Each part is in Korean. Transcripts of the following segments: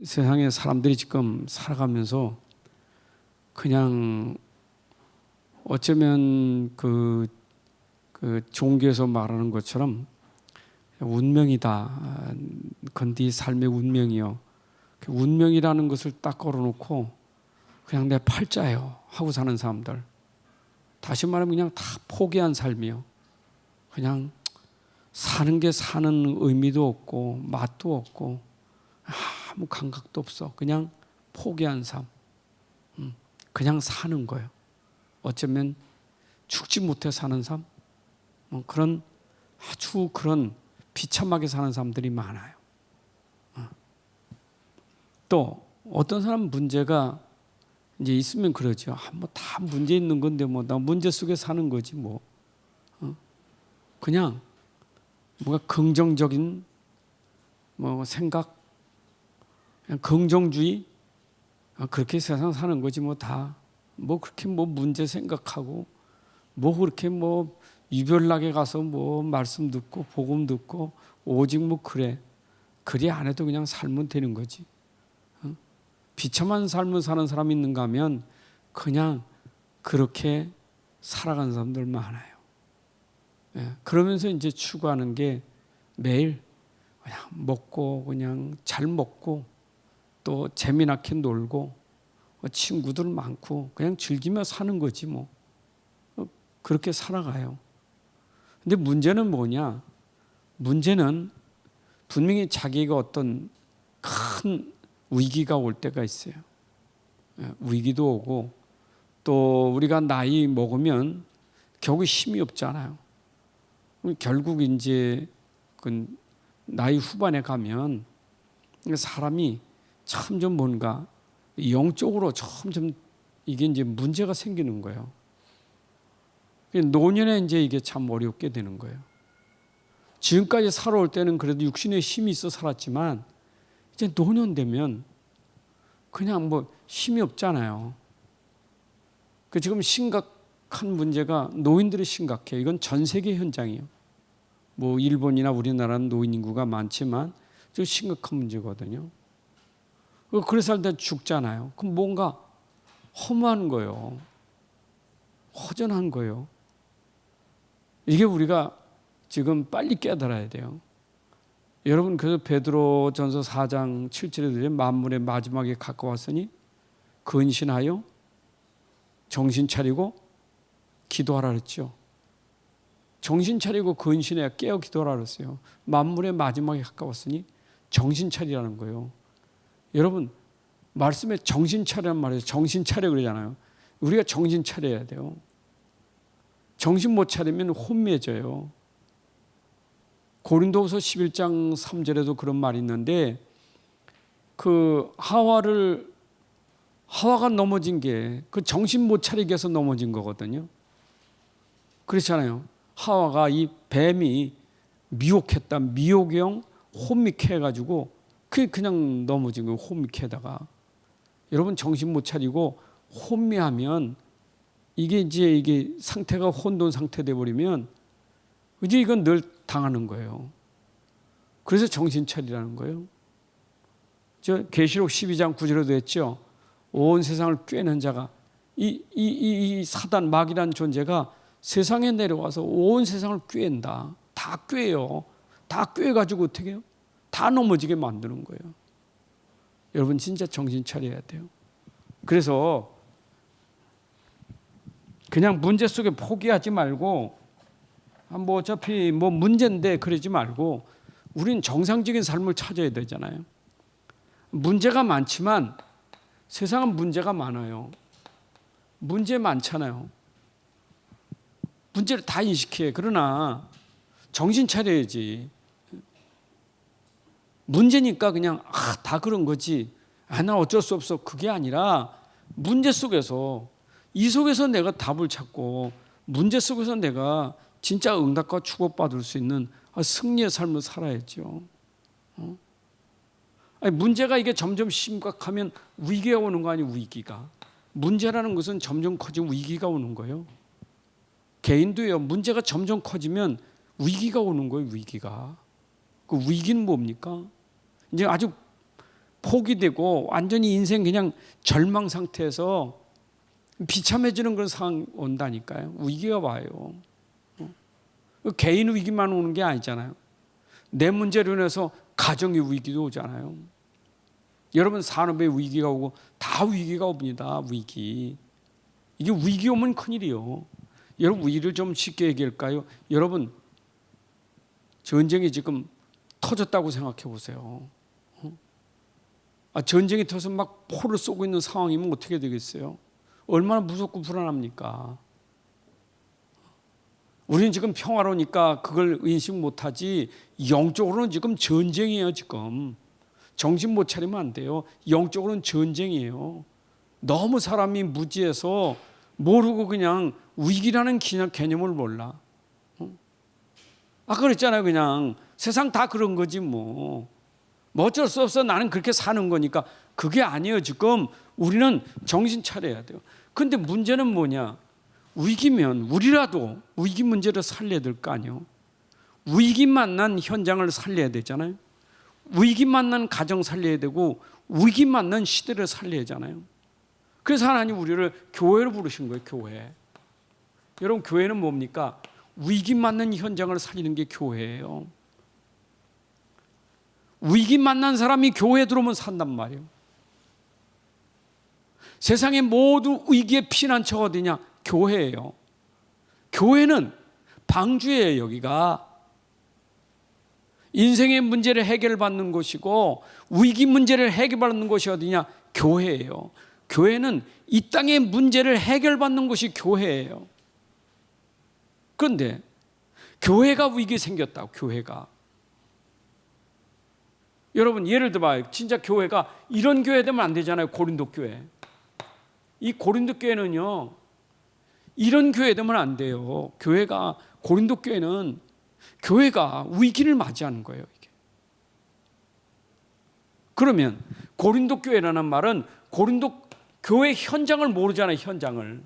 세상에 사람들이 지금 살아가면서 그냥 어쩌면 종교에서 말하는 것처럼 운명이다. 건디 삶의 운명이요. 운명이라는 것을 딱 걸어놓고 그냥 내 팔자예요 하고 사는 사람들. 다시 말하면 그냥 다 포기한 삶이요. 그냥 사는 게 사는 의미도 없고 맛도 없고 아무 감각도 없어. 그냥 포기한 삶. 그냥 사는 거예요. 어쩌면 죽지 못해 사는 삶. 그런 아주 그런 비참하게 사는 사람들이 많아요. 또 어떤 사람 문제가 이제 있으면 그러죠. 뭐 다 문제 있는 건데 뭐 나 문제 속에 사는 거지 뭐. 그냥 뭔가 긍정적인 뭐 생각, 그냥 긍정주의 그렇게 세상 사는 거지 뭐 다 뭐 그렇게 뭐 문제 생각하고 뭐 그렇게 뭐 유별나게 가서 뭐 말씀 듣고 복음 듣고 오직 뭐 그래 안 해도 그냥 살면 되는 거지. 비참한 삶을 사는 사람이 있는가 하면 그냥 그렇게 살아가는 사람들 많아요. 그러면서 이제 추구하는 게 매일 그냥 먹고 그냥 잘 먹고 또 재미나게 놀고 친구들 많고 그냥 즐기며 사는 거지 뭐. 그렇게 살아가요. 근데 문제는 뭐냐? 문제는 분명히 자기가 어떤 큰 위기가 올 때가 있어요. 위기도 오고 또 우리가 나이 먹으면 결국 힘이 없잖아요. 결국 이제 그 나이 후반에 가면 사람이 참 좀 뭔가 영적으로 점점 이게 이제 문제가 생기는 거예요. 노년에 이제 이게 참 어렵게 되는 거예요. 지금까지 살아올 때는 그래도 육신에 힘이 있어 살았지만 이제 노년 되면 그냥 뭐 힘이 없잖아요. 지금 심각한 문제가 노인들이 심각해요. 이건 전 세계 현장이에요. 뭐 일본이나 우리나라는 노인 인구가 많지만 저 심각한 문제거든요. 그래서 살다 죽잖아요. 그럼 뭔가 허무한 거예요. 허전한 거예요. 이게 우리가 지금 빨리 깨달아야 돼요. 여러분 그래서 베드로전서 4장 7절에 만물의 마지막에 가까웠으니 근신하여 정신 차리고 기도하라 그랬죠. 정신 차리고 근신해 깨어 기도하라 그랬어요. 만물의 마지막에 가까웠으니 정신 차리라는 거예요. 여러분 말씀에 정신 차리란 말이에요. 정신 차려 그러잖아요. 우리가 정신 차려야 돼요. 정신 못 차리면 혼미해져요. 고린도후서 11장 3절에도 그런 말이 있는데 하와가 넘어진 게 그 정신 못 차리게 해서 넘어진 거거든요. 그렇잖아요. 하와가 이 뱀이 미혹했다. 미혹형 혼미케 해가지고 그냥 넘어진 거예요. 혼미케다가 여러분 정신 못 차리고 혼미하면 이게 상태가 혼돈 상태 돼 버리면 이제 이건 늘 당하는 거예요. 그래서 정신 차리라는 거예요. 저 계시록 12장 9절에도 했죠. 온 세상을 꿰는 자가 이 사단 마귀라는 존재가 세상에 내려와서 온 세상을 꿰는다. 다 꿰요. 다 꿰가지고 어떻게 해요? 다 넘어지게 만드는 거예요. 여러분 진짜 정신 차려야 돼요. 그래서 그냥 문제 속에 포기하지 말고 뭐 어차피 뭐 문제인데 그러지 말고 우린 정상적인 삶을 찾아야 되잖아요. 문제가 많지만 세상은 문제가 많아요. 문제 많잖아요. 문제를 다 인식해. 그러나 정신 차려야지. 문제니까 그냥 다 그런 거지. 난 어쩔 수 없어. 그게 아니라 문제 속에서 이 속에서 내가 답을 찾고 문제 속에서 내가 진짜 응답과 축복받을 수 있는 승리의 삶을 살아야죠. 문제가 이게 점점 심각하면 위기가 오는 거 아니에요. 위기가. 문제라는 것은 점점 커지면 위기가 오는 거예요. 개인도요. 문제가 점점 커지면 위기가 오는 거예요. 위기가. 그 위기는 뭡니까? 이제 아주 포기되고 완전히 인생 그냥 절망 상태에서 비참해지는 그런 상황 온다니까요. 위기가 와요. 개인 위기만 오는 게 아니잖아요. 내 문제로 인해서 가정의 위기도 오잖아요. 여러분 산업의 위기가 오고 다 위기가 옵니다. 위기. 이게 위기 오면 큰일이요. 여러분 위기를 좀 쉽게 얘기할까요? 여러분 전쟁이 지금 터졌다고 생각해 보세요. 전쟁이 터서 막 포를 쏘고 있는 상황이면 어떻게 되겠어요? 얼마나 무섭고 불안합니까? 우리는 지금 평화로우니까 그걸 인식 못하지 영적으로는 지금 전쟁이에요. 지금 정신 못 차리면 안 돼요. 영적으로는 전쟁이에요. 너무 사람이 무지해서 모르고 그냥 위기라는 개념을 몰라. 아까 그랬잖아요. 그냥 세상 다 그런 거지 뭐 어쩔 수 없어 나는 그렇게 사는 거니까. 그게 아니에요. 지금 우리는 정신 차려야 돼요. 근데 문제는 뭐냐? 위기면 우리라도 위기 문제를 살려야 될 거 아니에요. 위기 만난 현장을 살려야 되잖아요. 위기 만난 가정 살려야 되고 위기 만난 시대를 살려야 하잖아요. 그래서 하나님 우리를 교회로 부르신 거예요. 교회. 여러분 교회는 뭡니까? 위기 맞는 현장을 살리는 게 교회예요. 위기 만난 사람이 교회에 들어오면 산단 말이에요. 세상의 모두 위기의 피난처가 어디냐? 교회예요. 교회는 방주예요. 여기가 인생의 문제를 해결받는 곳이고 위기 문제를 해결받는 곳이 어디냐? 교회예요. 교회는 이 땅의 문제를 해결받는 곳이 교회예요. 그런데 교회가 위기 생겼다고. 교회가 여러분 예를 들어봐요. 진짜 교회가 이런 교회 되면 안 되잖아요. 고린도 교회. 이 고린도 교회는요 이런 교회 되면 안 돼요. 교회가 고린도 교회는 교회가 위기를 맞이하는 거예요. 이게. 그러면 고린도 교회라는 말은 고린도 교회 현장을 모르잖아요. 현장을.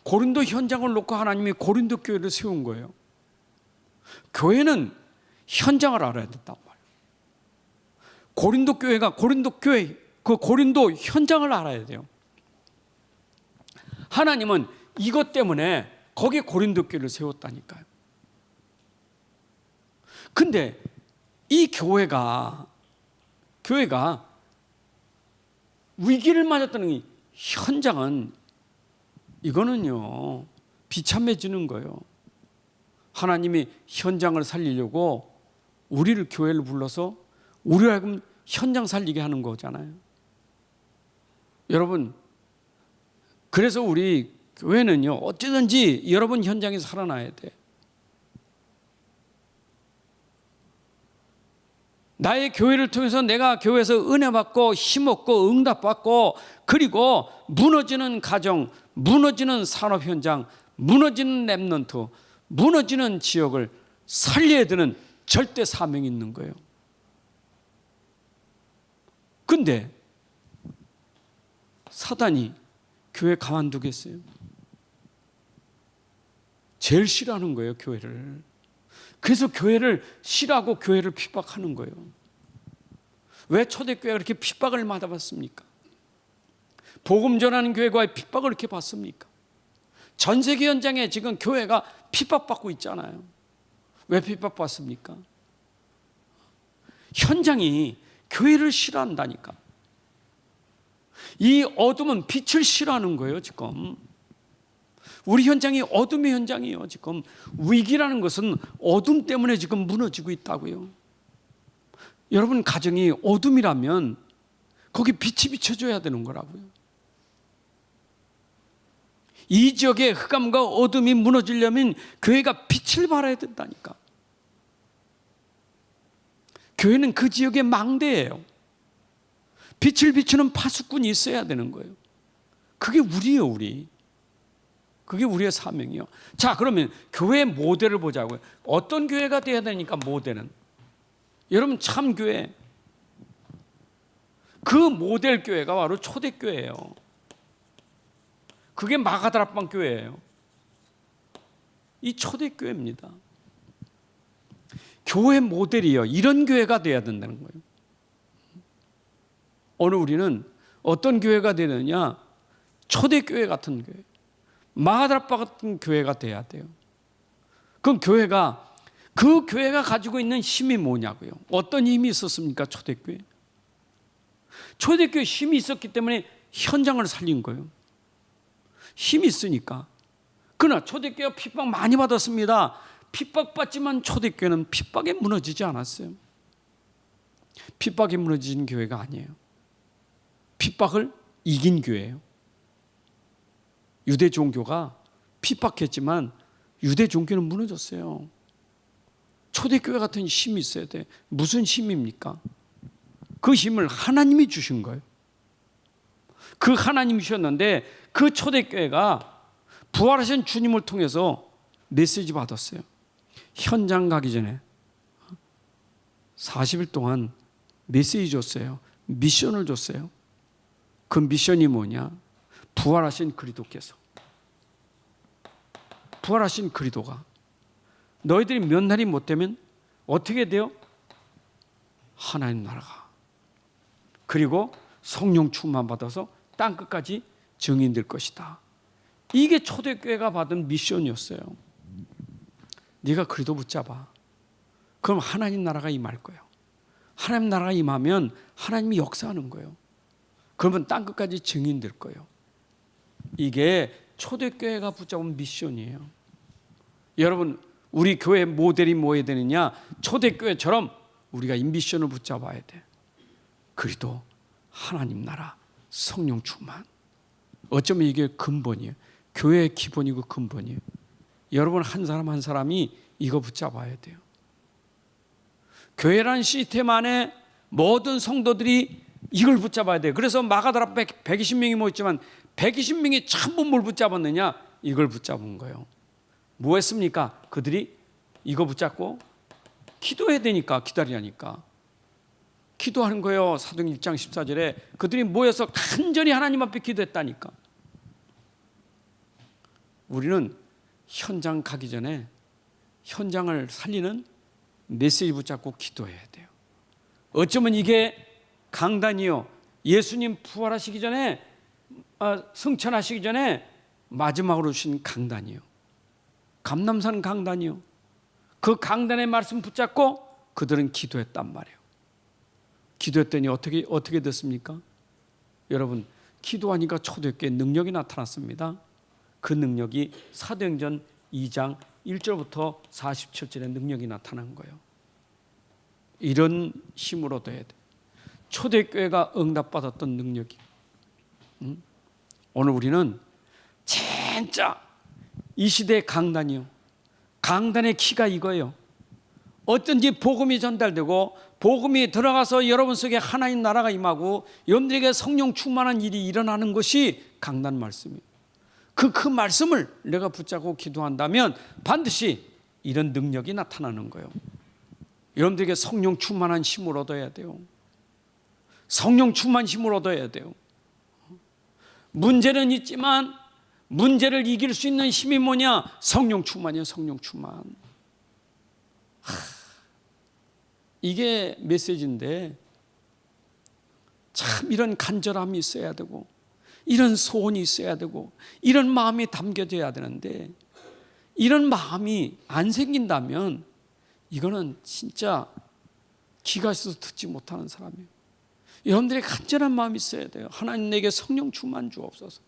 고린도 현장을 놓고 하나님이 고린도 교회를 세운 거예요. 교회는 현장을 알아야 된단 말이에요. 고린도 교회가 고린도 교회 그 고린도 현장을 알아야 돼요. 하나님은 이것 때문에 거기에 고린도 교회를 세웠다니까요. 근데 이 교회가 위기를 맞았다는 이 현장은 이거는요 비참해지는 거예요. 하나님이 현장을 살리려고 우리를 교회를 불러서 우리를 하여금 현장 살리게 하는 거잖아요. 여러분 그래서 우리 교회는요 어찌든지 여러분 현장에 살아나야 돼. 나의 교회를 통해서 내가 교회에서 은혜 받고 힘 얻고 응답 받고 그리고 무너지는 가정, 무너지는 산업 현장, 무너지는 렘넌트, 무너지는 지역을 살려야 되는 절대 사명이 있는 거예요. 근데 사단이 교회 가만두겠어요? 제일 싫어하는 거예요, 교회를. 그래서 교회를 싫어하고 교회를 핍박하는 거예요. 왜 초대교회가 그렇게 핍박을 받아봤습니까? 복음 전하는 교회가 핍박을 이렇게 받습니까? 전 세계 현장에 지금 교회가 핍박받고 있잖아요. 왜 핍박받습니까? 현장이 교회를 싫어한다니까. 이 어둠은 빛을 싫어하는 거예요, 지금. 우리 현장이 어둠의 현장이에요. 지금 위기라는 것은 어둠 때문에 지금 무너지고 있다고요. 여러분 가정이 어둠이라면 거기 빛이 비춰줘야 되는 거라고요. 이 지역의 흑암과 어둠이 무너지려면 교회가 빛을 발해야 된다니까. 교회는 그 지역의 망대예요. 빛을 비추는 파수꾼이 있어야 되는 거예요. 그게 우리예요, 우리. 그게 우리의 사명이요. 자, 그러면 교회 모델을 보자고요. 어떤 교회가 돼야 되니까 모델은? 여러분 참교회. 그 모델 교회가 바로 초대교회예요. 그게 마가다락방 교회예요. 이 초대교회입니다. 교회 모델이요. 이런 교회가 돼야 된다는 거예요. 오늘 우리는 어떤 교회가 되느냐? 초대교회 같은 교회, 마가다락바 같은 교회가 돼야 돼요. 그럼 그 교회가 가지고 있는 힘이 뭐냐고요? 어떤 힘이 있었습니까? 초대교회. 초대교회 힘이 있었기 때문에 현장을 살린 거예요. 힘이 있으니까. 그러나 초대교회가 핍박 많이 받았습니다. 핍박받지만 초대교회는 핍박에 무너지지 않았어요. 핍박에 무너진 교회가 아니에요. 핍박을 이긴 교회예요. 유대 종교가 핍박했지만 유대 종교는 무너졌어요. 초대교회 같은 힘이 있어야 돼. 무슨 힘입니까? 그 힘을 하나님이 주신 거예요. 그 하나님이 주셨는데 그 초대교회가 부활하신 주님을 통해서 메시지 받았어요. 현장 가기 전에 40일 동안 메시지 줬어요. 미션을 줬어요. 그 미션이 뭐냐? 부활하신 그리스도가 너희들이 몇 날이 못 되면 어떻게 돼요? 하나님 나라가, 그리고 성령 충만 받아서 땅 끝까지 증인될 것이다. 이게 초대교회가 받은 미션이었어요. 네가 그리스도 붙잡아. 그럼 하나님 나라가 임할 거예요. 하나님 나라가 임하면 하나님이 역사하는 거예요. 그러면 땅 끝까지 증인될 거예요. 이게 초대교회가 붙잡은 미션이에요. 여러분, 우리 교회 모델이 뭐해야 되느냐? 초대교회처럼 우리가 이 미션을 붙잡아야 돼. 그리스도, 하나님 나라, 성령 충만. 어쩌면 이게 근본이에요. 교회의 기본이고 근본이에요. 여러분 한 사람 한 사람이 이거 붙잡아야 돼요. 교회라는 시스템 안에 모든 성도들이 이걸 붙잡아야 돼요. 그래서 마가다락 120명이 모였지만 120명이 전부 뭘 붙잡았느냐? 이걸 붙잡은 거예요. 뭐 했습니까? 그들이 이거 붙잡고 기도해야 되니까, 기다리라니까 기도하는 거예요. 사도행 1장 14절에 그들이 모여서 간절히 하나님 앞에 기도했다니까. 우리는 현장 가기 전에 현장을 살리는 메시지 붙잡고 기도해야 돼요. 어쩌면 이게 강단이요, 예수님 부활하시기 전에, 승천하시기 전에 마지막으로 주신 강단이요, 감람산 강단이요. 그 강단의 말씀 붙잡고 그들은 기도했단 말이에요. 기도했더니 어떻게 됐습니까? 여러분, 기도하니까 초대교회 능력이 나타났습니다. 그 능력이 사도행전 2장 1절부터 47절의 능력이 나타난 거예요. 이런 힘으로 돼야 돼. 초대교회가 응답받았던 능력이. 오늘 우리는 진짜 이 시대의 강단이요, 강단의 키가 이거예요. 어쩐지 복음이 전달되고 복음이 들어가서 여러분 속에 하나님 나라가 임하고 여러분들에게 성령 충만한 일이 일어나는 것이 강단 말씀이에요. 그 말씀을 내가 붙잡고 기도한다면 반드시 이런 능력이 나타나는 거예요. 여러분들에게 성령 충만한 힘을 얻어야 돼요. 성령 충만 힘을 얻어야 돼요. 문제는 있지만 문제를 이길 수 있는 힘이 뭐냐? 성령 충만이에요. 성령 충만. 이게 메시지인데 참 이런 간절함이 있어야 되고 이런 소원이 있어야 되고 이런 마음이 담겨져야 되는데 이런 마음이 안 생긴다면 이거는 진짜 귀가 있어서 듣지 못하는 사람이에요. 여러분들의 간절한 마음이 있어야 돼요. 하나님 내게 성령 충만 주옵소서.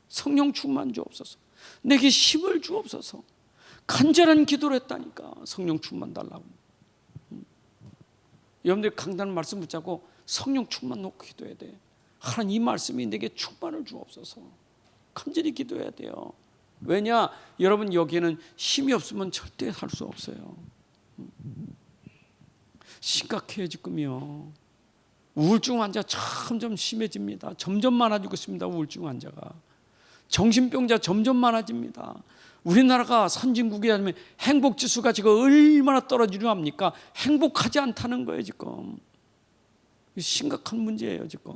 성령 충만 주옵소서. 내게 힘을 주옵소서. 간절한 기도를 했다니까. 성령 충만 달라고. 여러분들 강단 말씀 붙잡고 성령 충만 놓고 기도해야 돼. 하나님 이 말씀이 내게 충만을 주옵소서. 간절히 기도해야 돼요. 왜냐? 여러분 여기에는 힘이 없으면 절대 살 수 없어요. 심각해요 지금요. 우울증 환자 점점 심해집니다. 점점 많아지고 있습니다. 우울증 환자가. 정신병자 점점 많아집니다. 우리나라가 선진국이라면 행복지수가 지금 얼마나 떨어지려 합니까? 행복하지 않다는 거예요 지금. 심각한 문제예요 지금.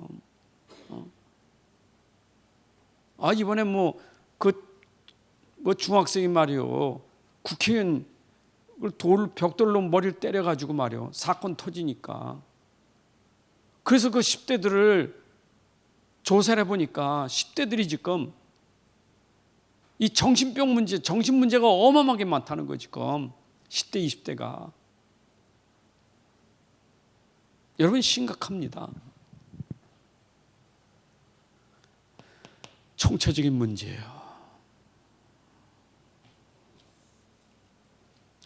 이번에 중학생이 말이요, 국회의원 벽돌로 머리를 때려가지고 말이요, 사건 터지니까 그래서 그 10대들을 조사를 해보니까 10대들이 지금 이 정신병 문제, 정신 문제가 어마어마하게 많다는 거 지금 10대, 20대가. 여러분 심각합니다. 총체적인 문제예요.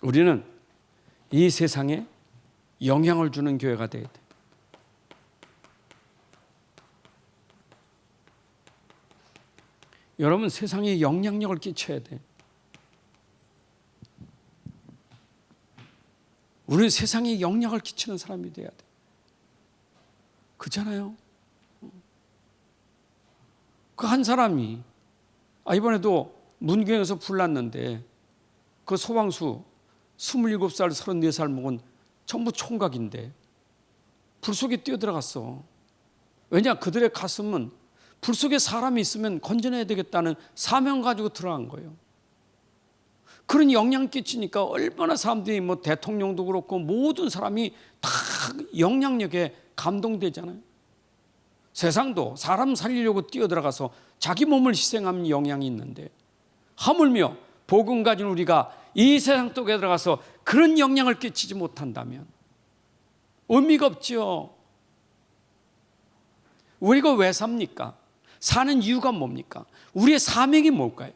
우리는 이 세상에 영향을 주는 교회가 돼야 돼. 여러분 세상에 영향력을 끼쳐야 돼. 우리는 세상에 영향을 끼치는 사람이 돼야 돼. 그렇잖아요. 그 한 사람이 이번에도 문경에서 불났는데 그 소방수 27살, 34살 먹은 전부 총각인데 불 속에 뛰어들어갔어. 왜냐? 그들의 가슴은 불 속에 사람이 있으면 건져내야 되겠다는 사명 가지고 들어간 거예요. 그런 영향 끼치니까 얼마나 사람들이 뭐 대통령도 그렇고 모든 사람이 다 영향력에 감동되잖아요. 세상도 사람 살리려고 뛰어들어가서 자기 몸을 희생하는 영향이 있는데 하물며 복음 가진 우리가 이 세상 속에 들어가서 그런 영향을 끼치지 못한다면 의미가 없죠. 우리가 왜 삽니까? 사는 이유가 뭡니까? 우리의 사명이 뭘까요?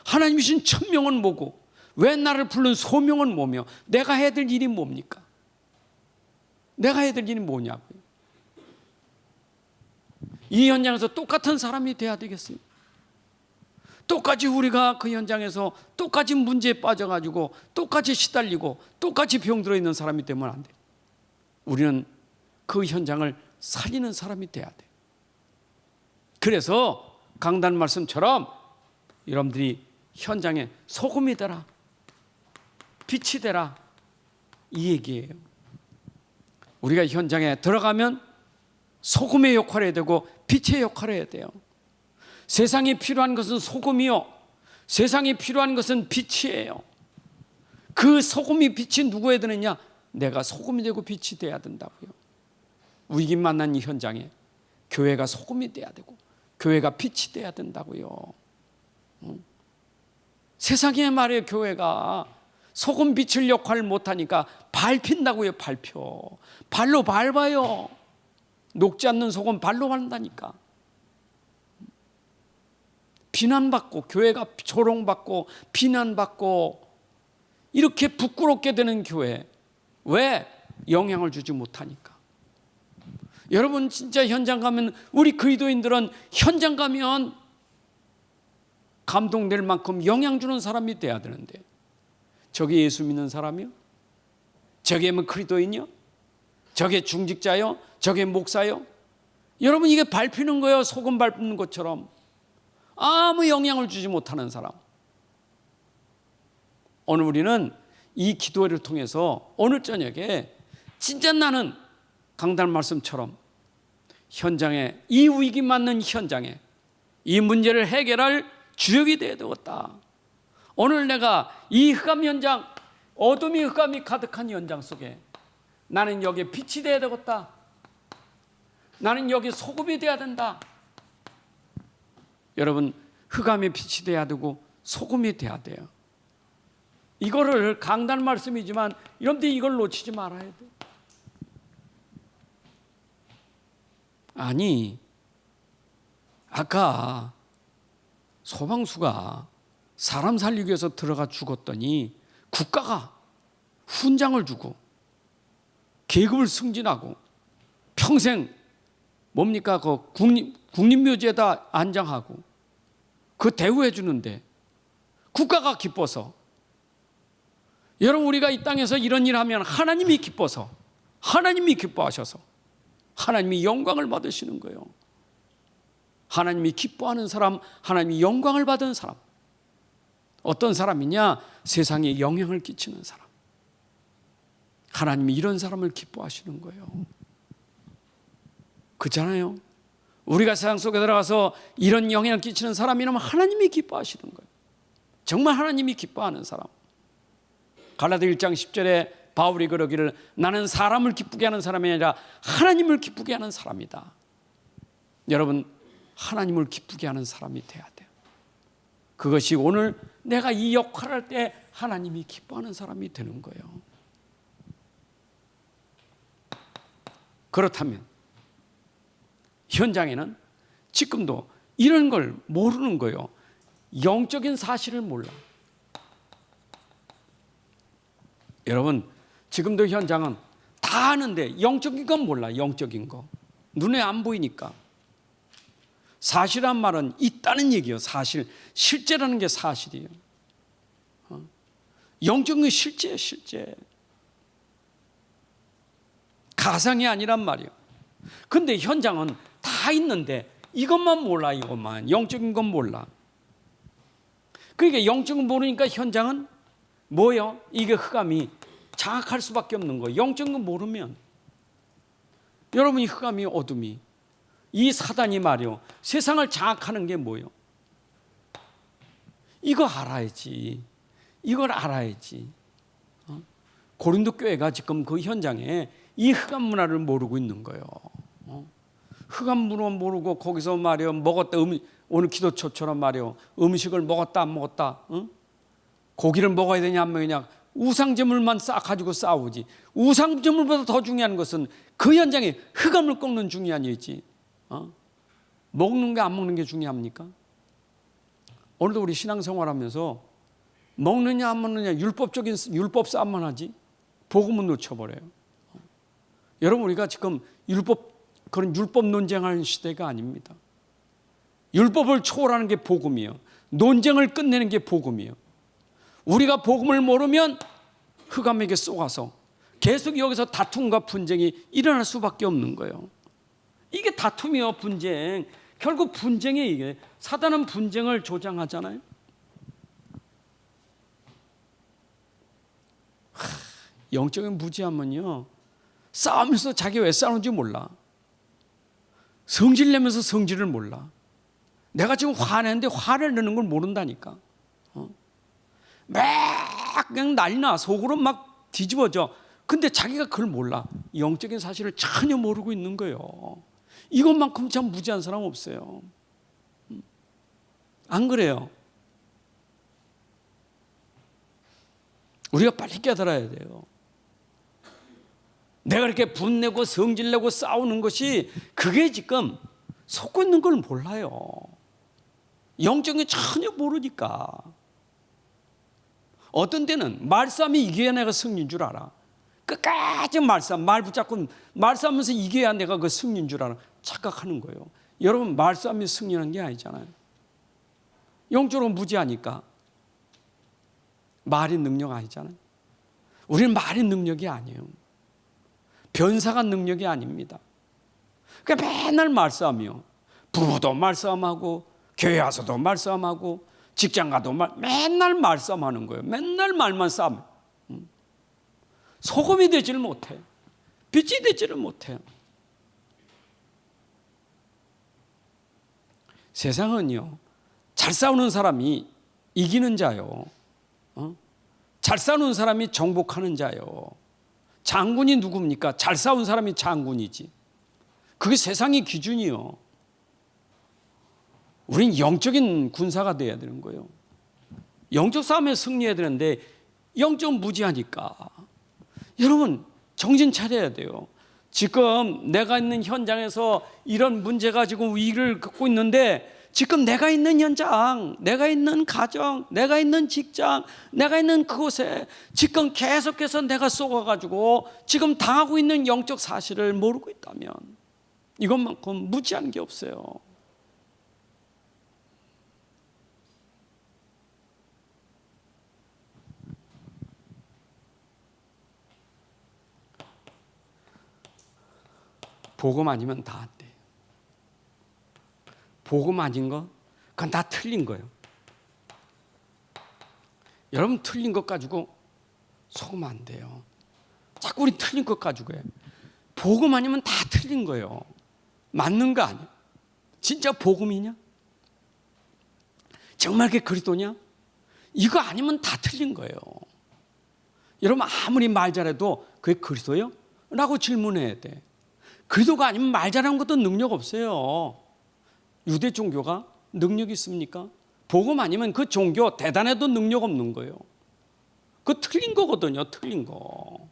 하나님 주신 천명은 뭐고 왜 나를 부른 소명은 뭐며 내가 해야 될 일이 뭡니까? 내가 해야 될 일이 뭐냐고요? 이 현장에서 똑같은 사람이 돼야 되겠습니다. 똑같이 우리가 그 현장에서 똑같이 문제에 빠져가지고 똑같이 시달리고 똑같이 병들어 있는 사람이 되면 안 돼요. 우리는 그 현장을 살리는 사람이 돼야 돼요. 그래서 강단 말씀처럼 여러분들이 현장에 소금이 되라, 빛이 되라, 이 얘기예요. 우리가 현장에 들어가면 소금의 역할을 해야 되고 빛의 역할을 해야 돼요. 세상에 필요한 것은 소금이요, 세상에 필요한 것은 빛이에요. 그 소금이 빛이 누구에 되느냐? 내가 소금이 되고 빛이 돼야 된다고요. 위기 만난 이 현장에 교회가 소금이 돼야 되고 교회가 빛이 돼야 된다고요. 세상에 말이에요. 교회가 소금 빛을 역할을 못하니까 밟힌다고요. 발로 밟아요. 녹지 않는 소금 발로 밟는다니까. 비난받고 교회가 조롱받고 비난받고 이렇게 부끄럽게 되는 교회, 왜? 영향을 주지 못하니까. 여러분 진짜 현장 가면, 우리 그리스도인들은 현장 가면 감동될 만큼 영향 주는 사람이 돼야 되는데, 저게 예수 믿는 사람이요? 저게 뭐 그리스도인이요? 저게 중직자요? 저게 목사요? 여러분 이게 밟히는 거예요. 소금 밟는 것처럼. 아무 영향을 주지 못하는 사람. 오늘 우리는 이 기도회를 통해서 오늘 저녁에 진짜 나는 강단 말씀처럼 현장에, 이 위기 맞는 현장에 이 문제를 해결할 주역이 되어야 되겠다. 오늘 내가 이 흑암 현장, 어둠이 흑암이 가득한 현장 속에 나는 여기에 빛이 되어야 되겠다. 나는 여기 소금이 되어야 된다. 여러분 흑암의 빛이 되어야 되고 소금이 되어야 돼요. 이거를 강단 말씀이지만 여러분들 이걸 놓치지 말아야 돼. 아니 아까 소방수가 사람 살리기 위해서 들어가 죽었더니 국가가 훈장을 주고 계급을 승진하고 평생 뭡니까 그 국립묘지에다 안장하고 그 대우해 주는데 국가가 기뻐서, 여러분 우리가 이 땅에서 이런 일 하면 하나님이 기뻐서, 하나님이 기뻐하셔서 하나님이 영광을 받으시는 거예요. 하나님이 기뻐하는 사람, 하나님이 영광을 받은 사람. 어떤 사람이냐? 세상에 영향을 끼치는 사람. 하나님이 이런 사람을 기뻐하시는 거예요. 그렇잖아요. 우리가 세상 속에 들어가서 이런 영향을 끼치는 사람이라면 하나님이 기뻐하시는 거예요. 정말 하나님이 기뻐하는 사람. 갈라디아 1장 10절에 바울이 그러기를 나는 사람을 기쁘게 하는 사람이 아니라 하나님을 기쁘게 하는 사람이다. 여러분, 하나님을 기쁘게 하는 사람이 돼야 돼요. 그것이 오늘 내가 이 역할을 할 때 하나님이 기뻐하는 사람이 되는 거예요. 그렇다면 현장에는 지금도 이런 걸 모르는 거예요. 영적인 사실을 몰라. 여러분, 지금도 현장은 다 아는데 영적인 건 몰라. 영적인 거 눈에 안 보이니까. 사실이란 말은 있다는 얘기예요. 사실, 실제라는 게 사실이에요. 영적인 건 실제예요. 실제. 가상이 아니란 말이에요. 근데 현장은 다 있는데 이것만 몰라. 이것만. 영적인 건 몰라. 그러니까 영적인 모르니까 현장은 뭐예요? 이게 흑암이 장악할 수밖에 없는 거예요. 영적인 건 모르면. 여러분이 흑암이 어둠이 이 사단이 말이요, 세상을 장악하는 게 뭐예요? 이거 알아야지. 이걸 알아야지. 고린도 교회가 지금 그 현장에 이 흑암 문화를 모르고 있는 거예요. 흑암 문화 모르고 거기서 말이요, 먹었다, 오늘 기도처처럼 말이요, 음식을 먹었다 안 먹었다, 고기를 먹어야 되냐 안 먹느냐, 우상제물만 가지고 싸우지. 우상제물보다 더 중요한 것은 그 현장에 흑암을 꺾는 중요한 일이지. 먹는 게 안 먹는 게 중요합니까? 오늘도 우리 신앙생활하면서 먹느냐 안 먹느냐 율법적인 율법 싸움만 하지 복음은 놓쳐버려요. 여러분, 우리가 지금 그런 율법 논쟁하는 시대가 아닙니다. 율법을 초월하는 게 복음이에요. 논쟁을 끝내는 게 복음이에요. 우리가 복음을 모르면 흑암에게 쏘가서 계속 여기서 다툼과 분쟁이 일어날 수밖에 없는 거예요. 이게 다툼이요, 분쟁. 결국 분쟁이 이게 사단은 분쟁을 조장하잖아요. 영적인 무지하면요, 싸우면서 자기 왜 싸우는지 몰라. 성질 내면서 성질을 몰라. 내가 지금 화내는데 화를 내는 걸 모른다니까. 막 그냥 난리나. 속으로 막 뒤집어져. 근데 자기가 그걸 몰라. 영적인 사실을 전혀 모르고 있는 거예요. 이것만큼 참 무지한 사람 없어요. 안 그래요? 우리가 빨리 깨달아야 돼요. 내가 이렇게 분내고 성질내고 싸우는 것이 그게 지금 속고 있는 걸 몰라요. 영적인 전혀 모르니까. 어떤 때는 말싸움이 이겨야 내가 승리인 줄 알아. 끝까지 말 붙잡고 말싸움하면서 이겨야 내가 그 승리인 줄 알아. 착각하는 거예요. 여러분, 말싸움이 승리하는 게 아니잖아요. 영적으로 무지하니까. 말이 능력 아니잖아요. 우리는 말이 능력이 아니에요. 변사가 능력이 아닙니다. 그러니까 맨날 말싸움이요. 부부도 말싸움하고 교회 와서도 말싸움하고 직장 가도 맨날 말싸움하는 거예요. 맨날 말만 싸움. 소금이 되지를 못해. 빛이 되지를 못해요. 세상은요, 잘 싸우는 사람이 이기는 자요. 잘 싸우는 사람이 정복하는 자요. 장군이 누굽니까? 잘 싸운 사람이 장군이지. 그게 세상의 기준이요. 우린 영적인 군사가 돼야 되는 거예요. 영적 싸움에 승리해야 되는데 영적 무지하니까. 여러분, 정신 차려야 돼요. 지금 내가 있는 현장에서 이런 문제 가지고 위기를 겪고 있는데, 지금 내가 있는 현장, 내가 있는 가정, 내가 있는 직장, 내가 있는 그곳에 지금 계속해서 내가 쏘아가지고 지금 당하고 있는 영적 사실을 모르고 있다면 이것만큼 무지한 게 없어요. 복음 아니면 다 안 돼. 복음 아닌 거, 그건 다 틀린 거예요. 여러분, 틀린 것 가지고 속으면 안 돼요. 자꾸 우리 틀린 것 가지고 해. 복음 아니면 다 틀린 거예요. 맞는 거 아니야. 진짜 복음이냐? 정말 그게 그리스도냐? 이거 아니면 다 틀린 거예요. 여러분 아무리 말 잘해도 그게 그리스도예요? 라고 질문해야 돼. 그리스도가 아니면 말 잘하는 것도 능력 없어요. 유대 종교가 능력이 있습니까? 복음 아니면 그 종교 대단해도 능력 없는 거예요. 그거 틀린 거거든요. 틀린 거.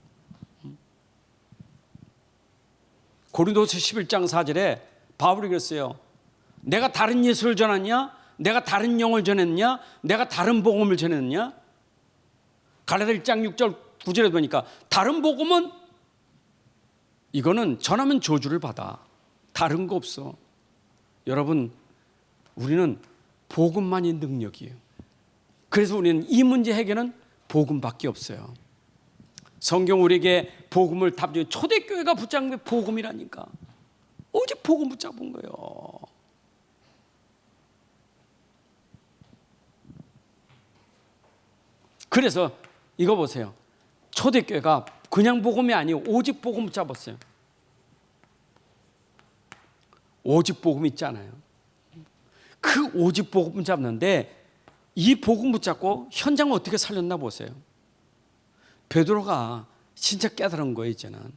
고린도서 11장 4절에 바울이 그랬어요. 내가 다른 예수를 전했냐? 내가 다른 영을 전했냐? 내가 다른 복음을 전했냐? 갈라디아 1장 6절 9절에 보니까 다른 복음은 이거는 전하면 저주를 받아. 다른 거 없어. 여러분, 우리는 복음만이 능력이에요. 그래서 우리는 이 문제 해결은 복음밖에 없어요. 성경 우리에게 복음을 답변해. 초대교회가 붙잡은 게 복음이라니까. 오직 복음 붙잡은 거예요. 그래서 이거 보세요. 초대교회가 그냥 복음이 아니에요. 오직 복음 붙잡았어요. 오직 복음 있잖아요. 그 오직 복음 붙잡는데 이 복음 붙잡고 현장을 어떻게 살렸나 보세요. 베드로가 진짜 깨달은 거예요. 이제는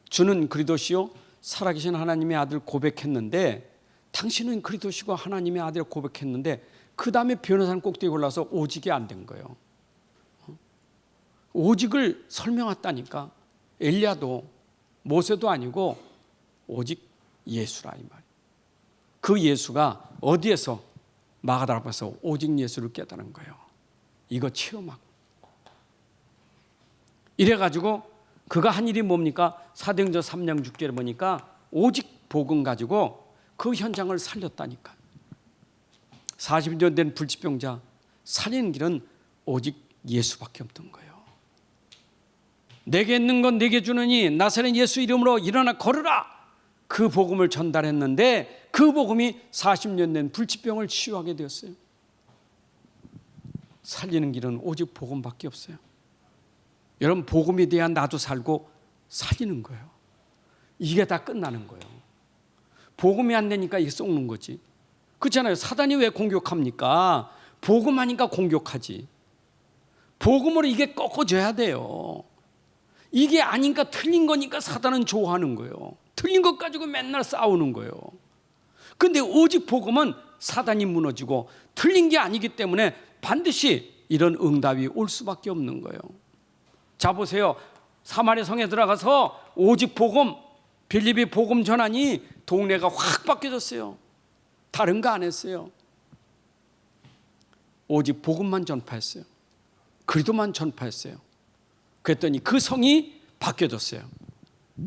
주는 그리스도시요 살아계신 하나님의 아들 고백했는데 당신은 그리스도시고 하나님의 아들 고백했는데 그 다음에 변호사는 꼭대기 올라서 오직이 안 된 거예요. 오직을 설명했다니까. 엘리야도 모세도 아니고 오직 예수라 이 말. 그 예수가 어디에서 마가다라 앞에서 오직 예수를 깨달은 거예요. 이거 체험하고. 이래가지고 그가 한 일이 뭡니까? 사도행전 3장 6절에 보니까 오직 복음 가지고 그 현장을 살렸다니까. 40년 된 불치병자 살리는 길은 오직 예수밖에 없던 거예요. 내게 있는 건 내게 주느니 나사렛 예수 이름으로 일어나 걸으라. 그 복음을 전달했는데 그 복음이 40년 된 불치병을 치유하게 되었어요. 살리는 길은 오직 복음밖에 없어요. 여러분 복음에 대한 나도 살고 살리는 거예요. 이게 다 끝나는 거예요. 복음이 안 되니까 이게 썩는 거지. 그렇잖아요. 사단이 왜 공격합니까? 복음하니까 공격하지. 복음으로 이게 꺾어져야 돼요. 이게 아니니까 틀린 거니까 사단은 좋아하는 거예요. 틀린 것 가지고 맨날 싸우는 거예요. 근데 오직 복음은 사단이 무너지고 틀린 게 아니기 때문에 반드시 이런 응답이 올 수밖에 없는 거예요. 자 보세요. 사마리아 성에 들어가서 오직 복음, 빌립이 복음 전하니 동네가 확 바뀌어졌어요. 다른 거 안 했어요. 오직 복음만 전파했어요. 그리스도만 전파했어요. 그랬더니 그 성이 바뀌어졌어요.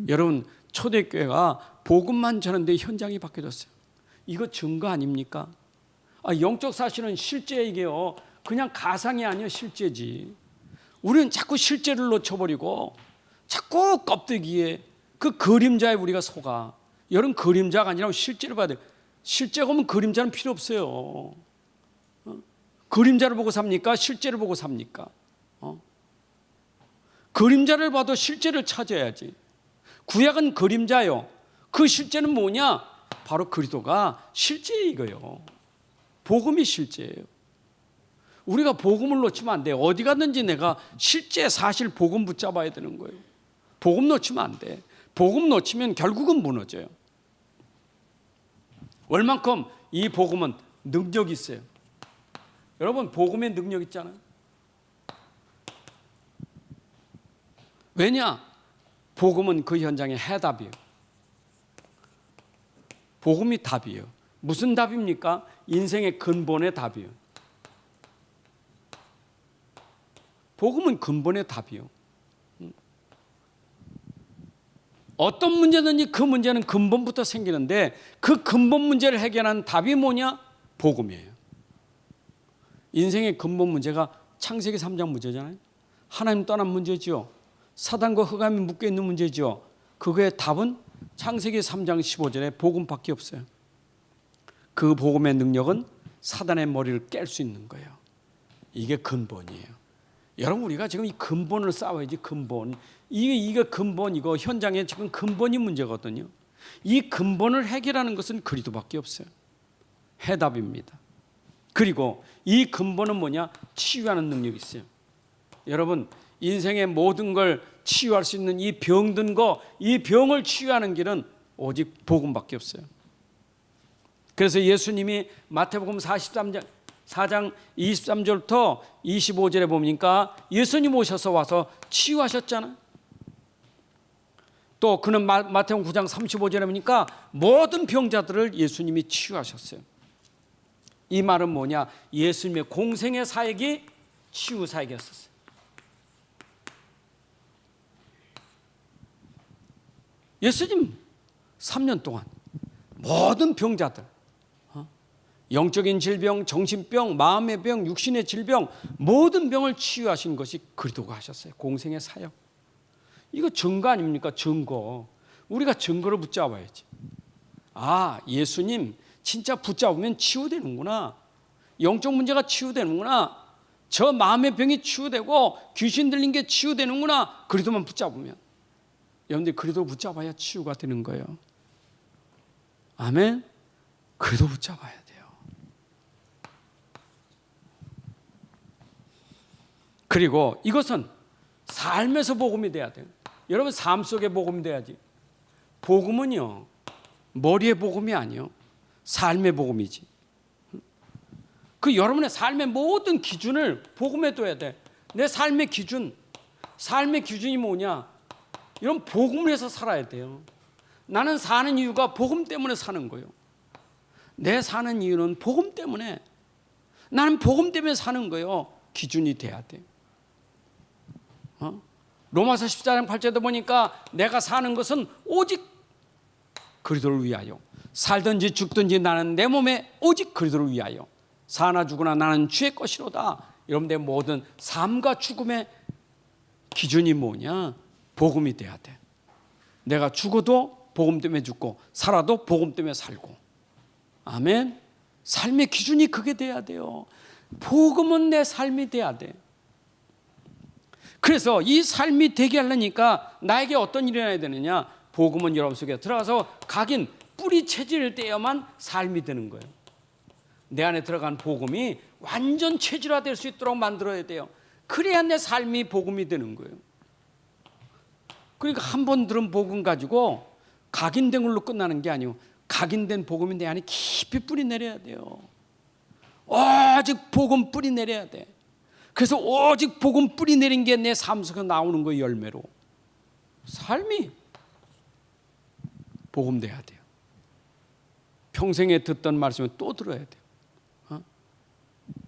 여러분 초대교회가 복음만 전하는데 현장이 바뀌어졌어요. 이거 증거 아닙니까? 영적 사실은 실제 이게요. 그냥 가상이 아니에요. 실제지. 우리는 자꾸 실제를 놓쳐버리고 자꾸 껍데기에 그 그림자에 우리가 속아. 여러분 그림자가 아니라 실제를 봐야 돼요. 실제가 오면 그림자는 필요 없어요. 그림자를 보고 삽니까? 실제를 보고 삽니까? 그림자를 봐도 실제를 찾아야지. 구약은 그림자요. 그 실제는 뭐냐? 바로 그리스도가 실제 이거요. 복음이 실제예요. 우리가 복음을 놓치면 안 돼요. 어디 갔는지 내가 실제 사실 복음 붙잡아야 되는 거예요. 복음 놓치면 안 돼. 복음 놓치면 결국은 무너져요. 얼만큼 이 복음은 능력이 있어요. 여러분 복음에 능력 있잖아요. 왜냐? 복음은 그 현장의 해답이에요. 복음이 답이에요. 무슨 답입니까? 인생의 근본의 답이에요. 복음은 근본의 답이에요. 어떤 문제든지 그 문제는 근본부터 생기는데 그 근본 문제를 해결하는 답이 뭐냐? 복음이에요. 인생의 근본 문제가 창세기 3장 문제잖아요. 하나님 떠난 문제죠. 사단과 흑암이 묶여있는 문제죠. 그거의 답은 창세기 3장 15절에 복음밖에 없어요. 그 복음의 능력은 사단의 머리를 깰 수 있는 거예요. 이게 근본이에요. 여러분 우리가 지금 이 근본을 싸워야지. 근본. 이게 근본. 이거 현장에 지금 근본이 문제거든요. 이 근본을 해결하는 것은 그리스도밖에 없어요. 해답입니다. 그리고 이 근본은 뭐냐? 치유하는 능력이 있어요. 여러분, 인생의 모든 걸 치유할 수 있는 이 병든 거, 이 병을 치유하는 길은 오직 복음밖에 없어요. 그래서 예수님이 마태복음 4장 23절부터 25절에 보니까 예수님 오셔서 와서 치유하셨잖아요. 또 그는 마태복음 9장 35절에 보니까 모든 병자들을 예수님이 치유하셨어요. 이 말은 뭐냐? 예수님의 공생의 사역이 치유 사역이었어요. 예수님 3년 동안 모든 병자들, 영적인 질병, 정신병, 마음의 병, 육신의 질병, 모든 병을 치유하신 것이 그리스도가 하셨어요. 공생의 사역. 이거 증거 아닙니까? 증거. 우리가 증거를 붙잡아야지. 아, 예수님 진짜 붙잡으면 치유되는구나. 영적 문제가 치유되는구나. 저 마음의 병이 치유되고 귀신 들린 게 치유되는구나. 그리스도만 붙잡으면. 여러분들 그리스도 붙잡아야 치유가 되는 거예요. 아멘. 그리스도 붙잡아야 돼요. 그리고 이것은 삶에서 복음이 돼야 돼요. 여러분 삶 속에 복음이 돼야지. 복음은요, 머리의 복음이 아니요, 삶의 복음이지. 그 여러분의 삶의 모든 기준을 복음에 둬야 돼. 내 삶의 기준, 삶의 기준이 뭐냐? 이런 복음을 해서 살아야 돼요. 나는 사는 이유가 복음 때문에 사는 거예요. 내 사는 이유는 복음 때문에, 나는 복음 때문에 사는 거예요. 기준이 돼야 돼. 로마서 14장 8절에 보니까 내가 사는 것은 오직 그리스도를 위하여, 살든지 죽든지 나는 내 몸에 오직 그리스도를 위하여, 사나 죽으나 나는 주의 것이로다. 여러분, 내 모든 삶과 죽음의 기준이 뭐냐? 복음이 돼야 돼. 내가 죽어도 복음 때문에 죽고 살아도 복음 때문에 살고. 아멘. 삶의 기준이 그게 돼야 돼요. 복음은 내 삶이 돼야 돼. 그래서 이 삶이 되게 하려니까 나에게 어떤 일이 일어나야 되느냐? 복음은 여러분 속에 들어가서 각인 뿌리 체질을 떼야만 삶이 되는 거예요. 내 안에 들어간 복음이 완전 체질화될 수 있도록 만들어야 돼요. 그래야 내 삶이 복음이 되는 거예요. 그러니까 한 번 들은 복음 가지고 각인된 걸로 끝나는 게 아니고, 각인된 복음이 내 안에 깊이 뿌리 내려야 돼요. 오직 복음 뿌리 내려야 돼. 그래서 오직 복음 뿌리 내린 게 내 삶 속에 나오는 거예요. 열매로. 삶이 복음 돼야 돼요. 평생에 듣던 말씀을 또 들어야 돼요.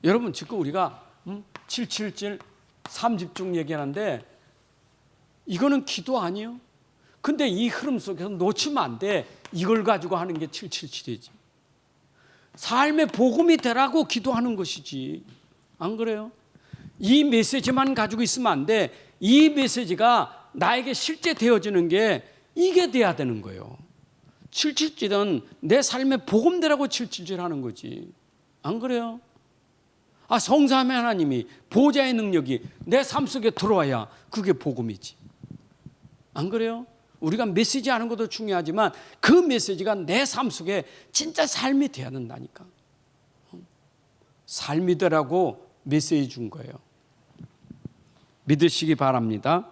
여러분, 지금 우리가 777 3집중 얘기하는데 이거는 기도 아니에요? 근데 이 흐름 속에서 놓치면 안 돼. 이걸 가지고 하는 게 777이지. 삶의 복음이 되라고 기도하는 것이지. 안 그래요? 이 메시지만 가지고 있으면 안 돼. 이 메시지가 나에게 실제 되어지는 게 이게 돼야 되는 거예요. 777은 내 삶의 복음되라고 777 하는 거지. 안 그래요? 아, 성삼위 하나님이 보좌의 능력이 내 삶 속에 들어와야 그게 복음이지. 안 그래요? 우리가 메시지 하는 것도 중요하지만 그 메시지가 내 삶 속에 진짜 삶이 돼야 된다니까. 삶이 되라고 메시지 준 거예요. 믿으시기 바랍니다.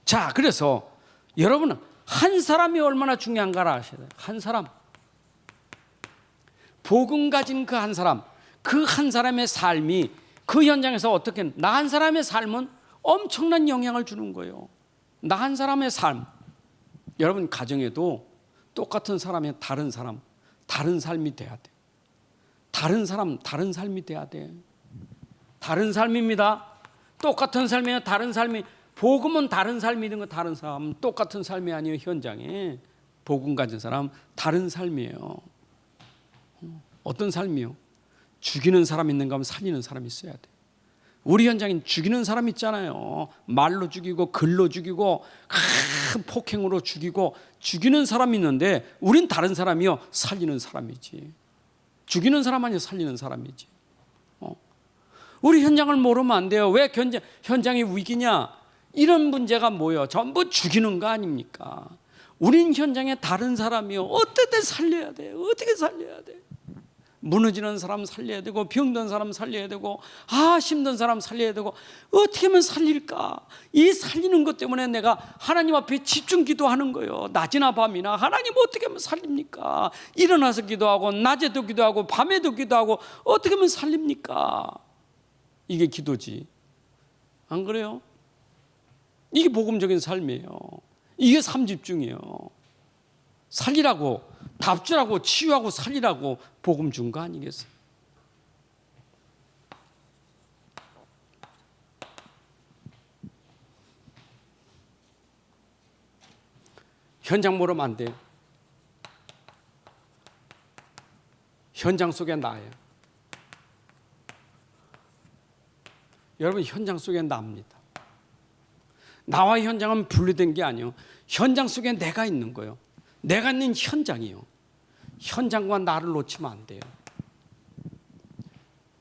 자, 그래서 여러분은 한 사람이 얼마나 중요한가를 아셔야 돼요. 한 사람. 복음 가진 그 한 사람, 그 한 사람의 삶이 그 현장에서 어떻게, 나 한 사람의 삶은 엄청난 영향을 주는 거예요. 나 한 사람의 삶. 여러분 가정에도 똑같은 사람이 다른 사람, 다른 삶이 돼야 돼. 다른 사람, 다른 삶이 돼야 돼. 다른 삶입니다. 똑같은 삶이에요. 다른 삶이. 복음은 다른 삶이든 거 다른 사람, 똑같은 삶이 아니에요. 현장에 복음 가진 사람 다른 삶이에요. 어떤 삶이요? 죽이는 사람 있는가 하면 살리는 사람이 있어야 돼. 우리 현장엔 죽이는 사람 있잖아요. 말로 죽이고 글로 죽이고 큰 폭행으로 죽이고 죽이는 사람이 있는데 우린 다른 사람이요. 살리는 사람이지. 죽이는 사람 아니요. 살리는 사람이지. 우리 현장을 모르면 안 돼요. 왜 현장이 위기냐? 이런 문제가 뭐예요? 전부 죽이는 거 아닙니까? 우린 현장에 다른 사람이요. 어떻게 살려야 돼? 어떻게 살려야 돼? 무너지는 사람 살려야 되고, 병든 사람 살려야 되고, 힘든 사람 살려야 되고, 어떻게 하면 살릴까? 이 살리는 것 때문에 내가 하나님 앞에 집중 기도하는 거예요. 낮이나 밤이나 하나님 어떻게 하면 살립니까? 일어나서 기도하고, 낮에도 기도하고, 밤에도 기도하고, 어떻게 하면 살립니까? 이게 기도지. 안 그래요? 이게 복음적인 삶이에요. 이게 삶 집중이에요. 살리라고, 답주라고, 치유하고 살리라고 복음 준 거 아니겠어요? 현장 모르면 안 돼요. 현장 속에 나예요. 여러분, 현장 속에 나입니다. 나와 현장은 분리된 게 아니에요. 현장 속에 내가 있는 거예요. 내가 있는 현장이요. 현장과 나를 놓치면 안 돼요.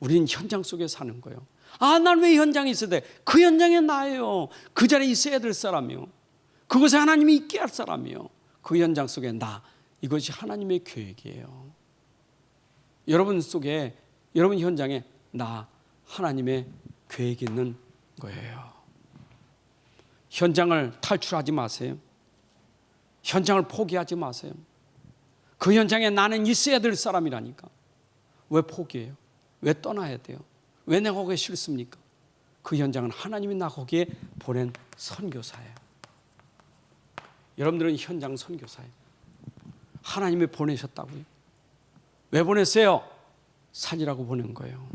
우리는 현장 속에 사는 거예요. 난 왜 현장에 있어야 돼? 그 현장에 나예요. 그 자리에 있어야 될 사람이요. 그곳에 하나님이 있게 할 사람이요. 그 현장 속에 나. 이것이 하나님의 계획이에요. 여러분 속에, 여러분 현장에 나, 하나님의 계획이 있는 거예요. 현장을 탈출하지 마세요. 현장을 포기하지 마세요. 그 현장에 나는 있어야 될 사람이라니까. 왜 포기해요? 왜 떠나야 돼요? 왜 내가 거기에 싫습니까? 그 현장은 하나님이 나 거기에 보낸 선교사예요. 여러분들은 현장 선교사예요. 하나님이 보내셨다고요. 왜 보냈어요? 살리라고 보낸 거예요.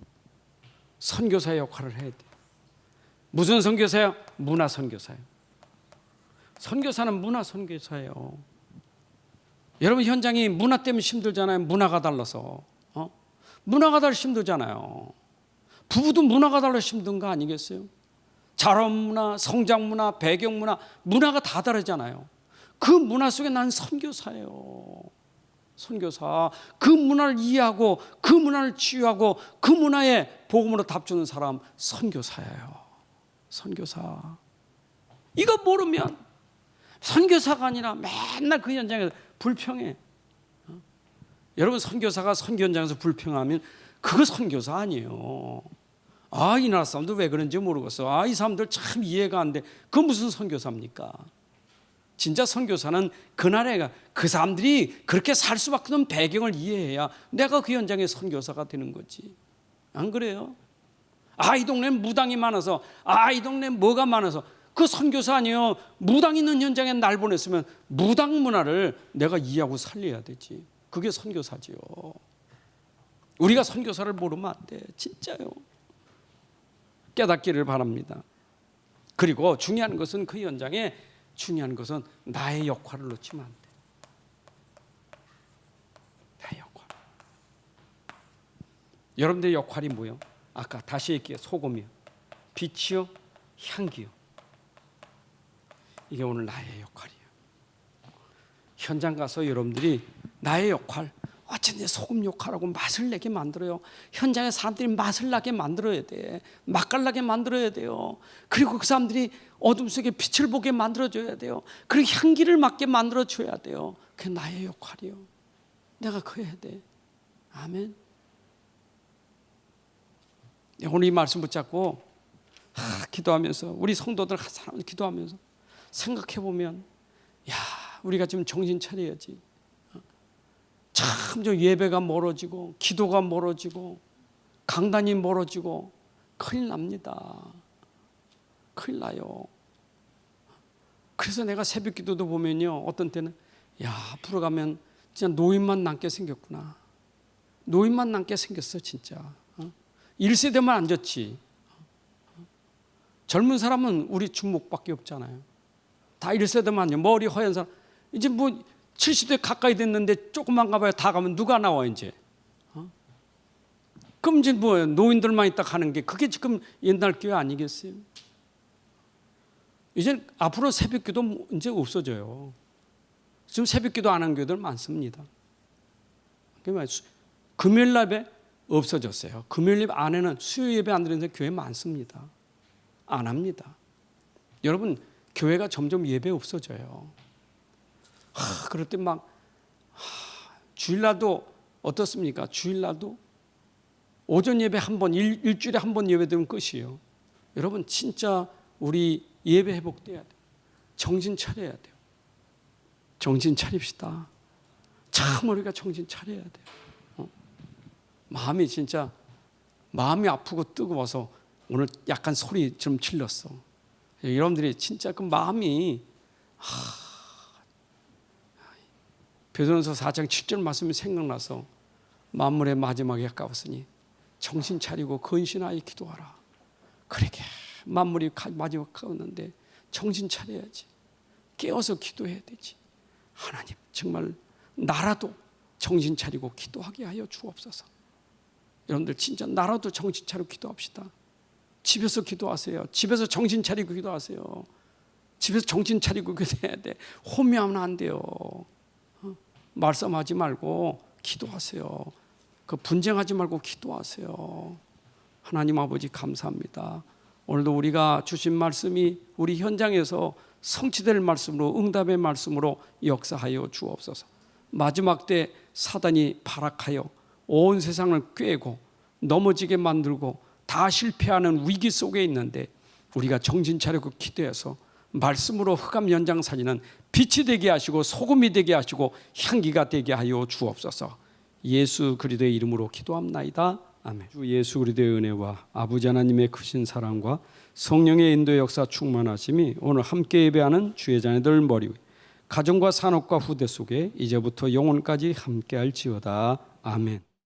선교사의 역할을 해야 돼요. 무슨 선교사예요? 문화 선교사예요. 선교사는 문화 선교사예요. 여러분, 현장이 문화 때문에 힘들잖아요. 문화가 달라서. 문화가 달라서 힘들잖아요. 부부도 문화가 달라서 힘든 거 아니겠어요? 자라 문화, 성장 문화, 배경 문화, 문화가 다 다르잖아요. 그 문화 속에 난 선교사예요. 선교사. 그 문화를 이해하고, 그 문화를 치유하고, 그 문화에 복음으로 답주는 사람, 선교사예요. 선교사. 이거 모르면 선교사가 아니라 맨날 그 현장에서 불평해. 여러분, 선교사가 선교 현장에서 불평하면 그거 선교사 아니에요. 이 나라 사람들 왜 그런지 모르겠어. 이 사람들 참 이해가 안 돼. 그 무슨 선교사입니까? 진짜 선교사는 그 나라가 그 사람들이 그렇게 살 수밖에 없는 배경을 이해해야 내가 그 현장의 선교사가 되는 거지. 안 그래요? 이 동네는 무당이 많아서, 이 동네는 뭐가 많아서, 그 선교사 아니에요. 무당 있는 현장에 날 보냈으면 무당 문화를 내가 이해하고 살려야 되지. 그게 선교사지요. 우리가 선교사를 모르면 안 돼. 진짜요. 깨닫기를 바랍니다. 그리고 중요한 것은 그 현장에 중요한 것은 나의 역할을 놓치면 안 돼. 나의 역할. 여러분들의 역할이 뭐예요? 아까 다시 얘기해. 소금이요, 빛이요, 향기요. 이게 오늘 나의 역할이에요. 현장 가서 여러분들이 나의 역할, 어쨌든 소금 역할하고 맛을 내게 만들어요. 현장에 사람들이 맛을 나게 만들어야 돼. 맛깔나게 만들어야 돼요. 그리고 그 사람들이 어둠 속에 빛을 보게 만들어줘야 돼요. 그리고 향기를 맡게 만들어줘야 돼요. 그게 나의 역할이요. 내가 그거 해야 돼. 아멘. 오늘 이 말씀 붙잡고 기도하면서, 우리 성도들 한 사람 기도하면서 생각해보면, 우리가 지금 정신 차려야지. 참 저 예배가 멀어지고, 기도가 멀어지고, 강단이 멀어지고, 큰일 납니다. 큰일 나요. 그래서 내가 새벽 기도도 보면요, 어떤 때는 앞으로 가면 진짜 노인만 남게 생겼구나. 노인만 남게 생겼어 진짜. 1세대만 안 좋지. 젊은 사람은 우리 주목밖에 없잖아요. 다 1세대만, 머리 허연 사람. 이제 뭐 70대 가까이 됐는데 조금만 가봐야 다 가면 누가 나와 이제. 그럼 이제 뭐 노인들만 있다 가는 게 그게 지금 옛날 교회 아니겠어요? 이제 앞으로 새벽기도 이제 없어져요. 지금 새벽기도 안 한 교회들 많습니다. 금요일 날에 없어졌어요. 금요일 예배 안에는 수요 예배 안 드리는 교회 많습니다. 안 합니다. 여러분, 교회가 점점 예배 없어져요. 그럴 때 막 주일날도 어떻습니까? 주일날도 오전 예배 한 번, 일주일에 한 번 예배되면 끝이에요. 여러분 진짜 우리 예배 회복돼야 돼요. 정신 차려야 돼요. 정신 차립시다. 참 우리가 정신 차려야 돼요. 마음이 진짜 마음이 아프고 뜨거워서 오늘 약간 소리 좀 질렀어. 여러분들이 진짜 그 마음이 베드로전서 4장 7절 말씀이 생각나서 만물의 마지막에 가까웠으니 정신 차리고 근신하여 기도하라. 그러게 만물이 마지막 가까웠는데 정신 차려야지. 깨어서 기도해야 되지. 하나님 정말 나라도 정신 차리고 기도하게 하여 주옵소서. 여러분들 진짜 나라도 정신 차리고 기도합시다. 집에서 기도하세요. 집에서 정신 차리고 기도하세요. 집에서 정신 차리고 기도해야 돼. 혼미하면 안 돼요. 말씀하지 말고 기도하세요. 그 분쟁하지 말고 기도하세요. 하나님 아버지 감사합니다. 오늘도 우리가 주신 말씀이 우리 현장에서 성취될 말씀으로 응답의 말씀으로 역사하여 주옵소서. 마지막 때 사단이 발악하여 온 세상을 꿰고 넘어지게 만들고 다 실패하는 위기 속에 있는데 우리가 정신 차리고 기도해서 말씀으로 흑암 연장선이는 빛이 되게 하시고 소금이 되게 하시고 향기가 되게 하여 주옵소서. 예수 그리스도의 이름으로 기도합나이다. 아멘. 주 예수 그리스도의 은혜와 아버지 하나님의 크신 사랑과 성령의 인도 역사 충만하심이 오늘 함께 예배하는 주의 자녀들 머리 위 가정과 산업과 후대 속에 이제부터 영원까지 함께할지어다. 아멘.